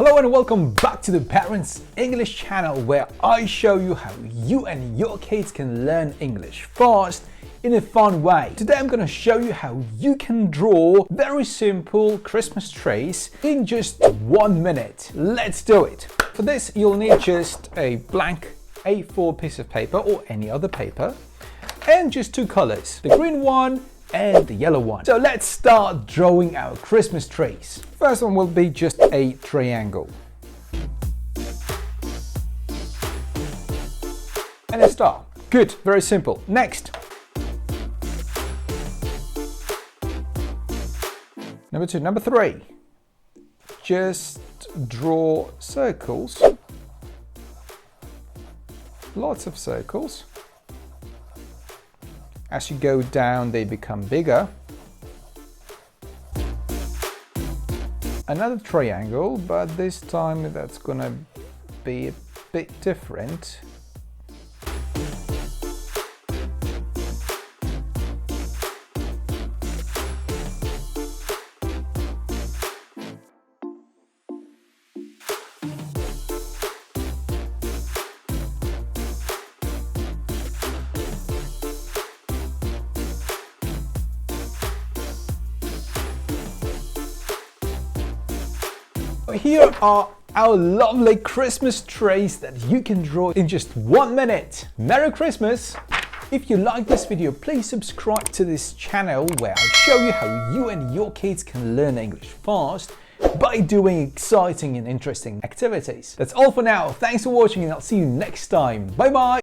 Hello and welcome back to the Parents English channel where I show you how you and your kids can learn English fast in a fun way. Today I'm going to show you how you can draw very simple Christmas trees in just 1 minute. Let's do it. For this you'll need just a blank A4 piece of paper or any other paper and just two colors, the green one and the yellow one. So let's start drawing our Christmas trees. First one will be just a triangle. And a star. Good, very simple. Next. Number 2. Number 3. Just draw circles. Lots of circles. As you go down, they become bigger. Another triangle, but this time that's gonna be a bit different. Here are our lovely Christmas trees that you can draw in just 1 minute. Merry Christmas! If you like this video, please subscribe to this channel where I show you how you and your kids can learn English fast by doing exciting and interesting activities. That's all for now. Thanks for watching and I'll see you next time. Bye bye!